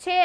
6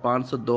502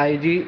IG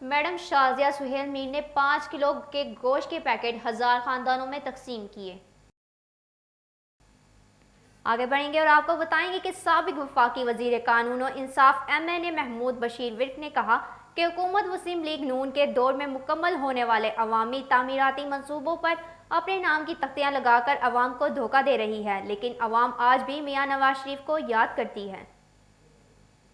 madam Shazia Sohail میر نے 5 کلو کے گوشت کے پیکٹ 1000 خاندانوں میں تقسیم کیے۔ آگے بڑھیں گے اور آپ کو بتائیں گے کہ سابق وفاقی وزیر قانون و انصاف MNA محمود بشیر ورک نے کہا کہ حکومت مسلم لیگ نون کے دور میں مکمل ہونے والے عوامی تعمیراتی منصوبوں پر اپنے نام کی تختیاں لگا کر عوام کو دھوکہ دے رہی ہے، لیکن عوام آج بھی میاں نواز شریف کو یاد کرتی ہے۔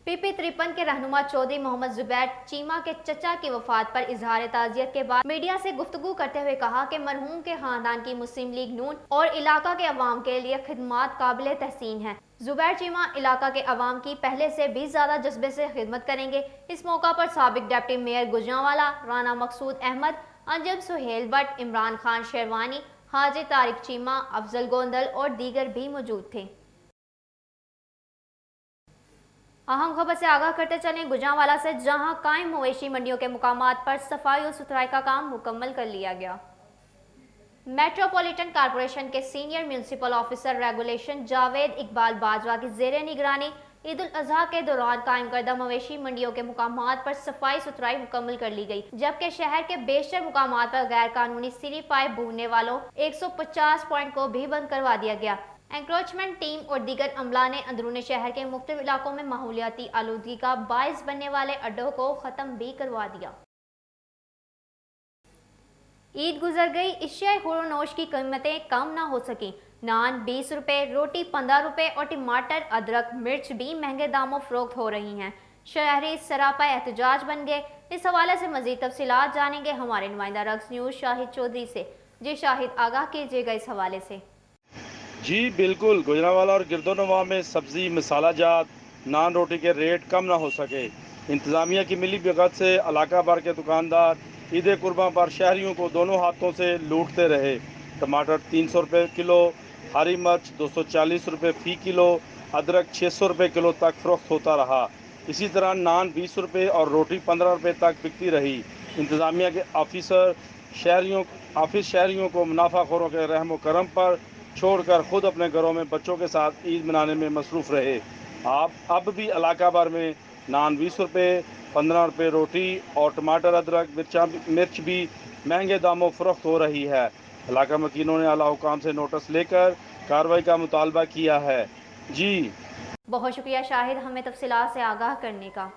PP53 کے رہنما چودھری محمد زبیر چیمہ کے چچا کی وفات پر اظہار تعزیت کے بعد میڈیا سے گفتگو کرتے ہوئے کہا کہ مرحوم کے خاندان کی مسلم لیگ نون اور علاقہ کے عوام کے لیے خدمات قابل تحسین ہیں۔ زبیر چیمہ علاقہ کے عوام کی پہلے سے بھی زیادہ جذبے سے خدمت کریں گے۔ اس موقع پر سابق ڈپٹی میئر گوجرانوالا رانا مقصود احمد، انجم سہیل بٹ، عمران خان شیروانی، حاجی طارق چیمہ، افضل گوندل اور دیگر بھی موجود تھے۔ اہم خبر سے آگاہ کرتے چلیں گوجرانوالا سے، جہاں قائم مویشی منڈیوں کے مقامات پر صفائی و ستھرائی کا کام مکمل کر لیا گیا۔ میٹروپولیٹن کارپوریشن کے senior municipal officer regulation Javed Iqbal Bajwa کی زیر نگرانی عید الاضحیٰ کے دوران قائم کردہ مویشی منڈیوں کے مقامات پر صفائی ستھرائی مکمل کر لی گئی، جبکہ شہر کے بیشتر مقامات پر غیر قانونی سیری پائپ بوننے والوں 150 پوائنٹ کو بھی بند کروا دیا گیا۔ انکروچمنٹ ٹیم اور دیگر عملہ نے اندرون شہر کے مختلف علاقوں میں ماحولیاتی آلودگی کا باعث بننے والے اڈوں کو ختم بھی کروا دیا۔ عید گزر گئی، اشیاء خور و نوش کی قیمتیں کم نہ ہو سکیں۔ نان 20 روپے، روٹی 15 روپے اور ٹماٹر، ادرک، مرچ بھی مہنگے داموں فروخت ہو رہی ہیں۔ شہری سراپا احتجاج بن گئے۔ اس حوالے سے مزید تفصیلات جانیں گے ہمارے نمائندہ رقص نیوز شاہد چودھری سے۔ جی شاہد، آگاہ کیجیے گا اس حوالے سے۔ جی بالکل، گوجرانوالا اور گرد و نواح میں سبزی، مسالہ جات، نان روٹی کے ریٹ کم نہ ہو سکے۔ انتظامیہ کی ملی بغت سے علاقہ بھر کے دکاندار عید قرباں پر شہریوں کو دونوں ہاتھوں سے لوٹتے رہے۔ ٹماٹر 300 روپے کلو، ہری مرچ 240 روپے فی کلو، ادرک 600 روپے کلو تک فروخت ہوتا رہا۔ اسی طرح نان 20 روپے اور روٹی 15 روپے تک بکتی رہی۔ انتظامیہ کے شہریوں کو منافع خوروں کے رحم و کرم پر چھوڑ کر خود اپنے گھروں میں بچوں کے ساتھ عید منانے میں مصروف رہے۔ اب بھی علاقہ بھر میں نان 20 روپے، 15 روپے روٹی اور ٹماٹر، ادرک، مرچ بھی مہنگے داموں فروخت ہو رہی ہے۔ علاقہ مکینوں نے اعلیٰ حکام سے نوٹس لے کر کارروائی کا مطالبہ کیا ہے۔ جی بہت شکریہ شاہد، ہمیں تفصیلات سے آگاہ کرنے کا۔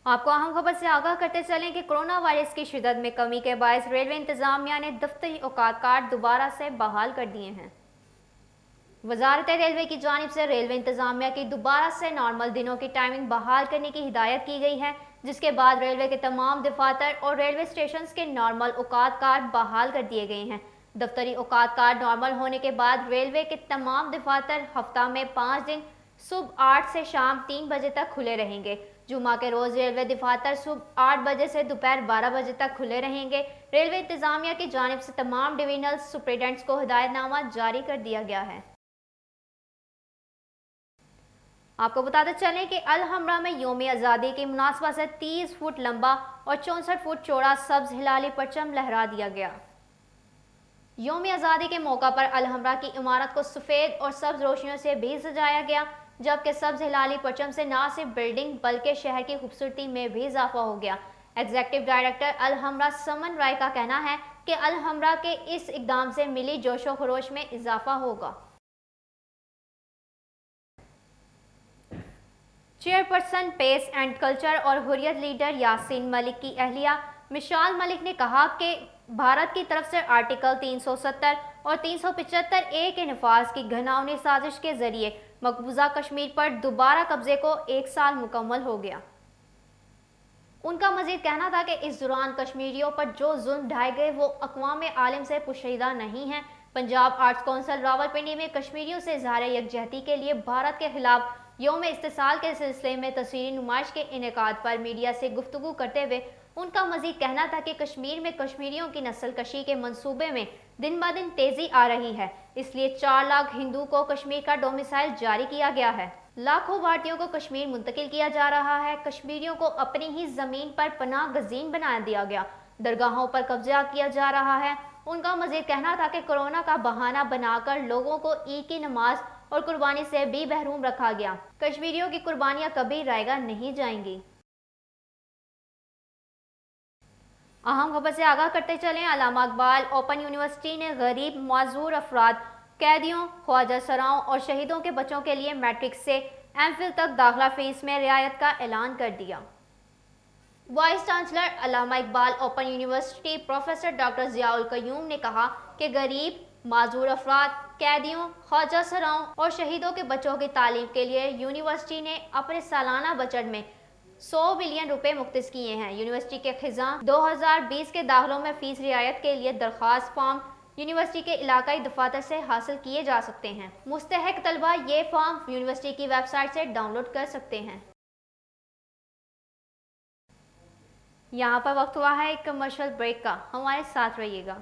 آپ کو اہم خبر سے آگاہ کرتے چلیں کہ کرونا وائرس کی شدت میں کمی کے باعث ریلوے انتظامیہ نے دفتری اوقات کارڈ دوبارہ سے بحال کر دیے ہیں۔ وزارت ریلوے کی جانب سے ریلوے انتظامیہ کی دوبارہ سے نارمل دنوں کی ٹائمنگ بحال کرنے کی ہدایت کی گئی ہے، جس کے بعد ریلوے کے تمام دفاتر اور ریلوے اسٹیشنز کے نارمل اوقات کارڈ بحال کر دیے گئے ہیں۔ دفتری اوقات کارڈ نارمل ہونے کے بعد ریلوے کے تمام دفاتر ہفتہ میں 5 دن صبح 8 سے شام 3 بجے تک کھلے رہیں گے۔ جمعہ کے روز ریلوے دفاتر صبح 8 بجے سے دوپہر 12 بجے تک کھلے رہیں گے۔ ریلوے انتظامیہ کی جانب سے تمام ڈویژنل سپرنٹینڈنٹس کو ہدایت نامہ جاری کر دیا گیا ہے۔ آپ کو بتاتے چلیں کہ الحمرا میں یوم آزادی کی مناسبت سے 30 فٹ لمبا اور 64 فٹ چوڑا سبز ہلالی پرچم لہرا دیا گیا۔ یوم آزادی کے موقع پر الحمرا کی عمارت کو سفید اور سبز روشنیوں سے بھی سجایا گیا، جبکہ سبز ہلالی پرچم سے نہ صرف بلڈنگ بلکہ شہر کی خوبصورتی میں بھی اضافہ ہو گیا۔ ایگزیکٹو ڈائریکٹر الحمرا سمن رائے کا کہنا ہے کہ الحمرا کے اس اقدام سے ملی جوش و خروش میں اضافہ ہوگا۔ چیئرپرسن پیس اینڈ کلچر اور حریت لیڈر یاسین ملک کی اہلیہ مشال ملک نے کہا کہ بھارت کی طرف سے آرٹیکل 370 اور 375A کے نفاذ کی گھناؤنی سازش کے ذریعے مقبوضہ کشمیر پر دوبارہ قبضے کو 1 سال مکمل ہو گیا۔ ان کا مزید کہنا تھا کہ اس دوران کشمیریوں پر جو ظلم ڈھائے گئے وہ اقوام عالم سے پوشیدہ نہیں ہیں۔ پنجاب آرٹس کونسل راولپنڈی میں کشمیریوں سے اظہار یکجہتی کے لیے بھارت کے خلاف یوم استحصال کے سلسلے میں تصویری نمائش کے انعقاد پر میڈیا سے گفتگو کرتے ہوئے ان کا مزید کہنا تھا کہ کشمیر میں کشمیریوں کی نسل کشی کے منصوبے میں دن بدن تیزی آ رہی ہے، اس لیے 4 لاکھ ہندو کو کشمیر کا ڈومیسائل جاری کیا گیا ہے، لاکھوں بھارتیوں کو کشمیر منتقل کیا جا رہا ہے، کشمیریوں کو اپنی ہی زمین پر پناہ گزین بنا دیا گیا، درگاہوں پر قبضہ کیا جا رہا ہے۔ ان کا مزید کہنا تھا کہ کورونا کا بہانہ بنا کر لوگوں کو عید کی نماز اور قربانی سے بھی محروم رکھا گیا۔ کشمیریوں کی قربانیاں کبھی رائیگاں نہیں جائیں گی۔ اہم خبر سے آگاہ کرتے چلیں، علامہ اقبال اوپن یونیورسٹی نے غریب معذور افراد، قیدیوں، خواجہ سراؤں اور شہیدوں کے بچوں کے لیے میٹرک سے ایم فل تک داخلہ فیس میں رعایت کا اعلان کر دیا۔ Vice chancellor Allama Iqbal open university professor doctor Zia ul Qayyum نے کہا کہ غریب معذور افراد، قیدیوں، خواجہ سراؤں اور شہیدوں کے بچوں کی تعلیم کے لیے یونیورسٹی نے اپنے سالانہ بجٹ میں 100 بلین روپے مختص کیے ہیں۔ یونیورسٹی کے خزاں 2020 کے داخلوں میں فیس رعایت کے لیے درخواست فارم یونیورسٹی کے علاقائی دفاتر سے حاصل کیے جا سکتے ہیں۔ مستحق طلبہ یہ فارم یونیورسٹی کی ویب سائٹ سے ڈاؤن لوڈ کر سکتے ہیں۔ یہاں پر وقت ہوا ہے ایک کمرشل بریک کا، ہمارے ساتھ رہیے گا۔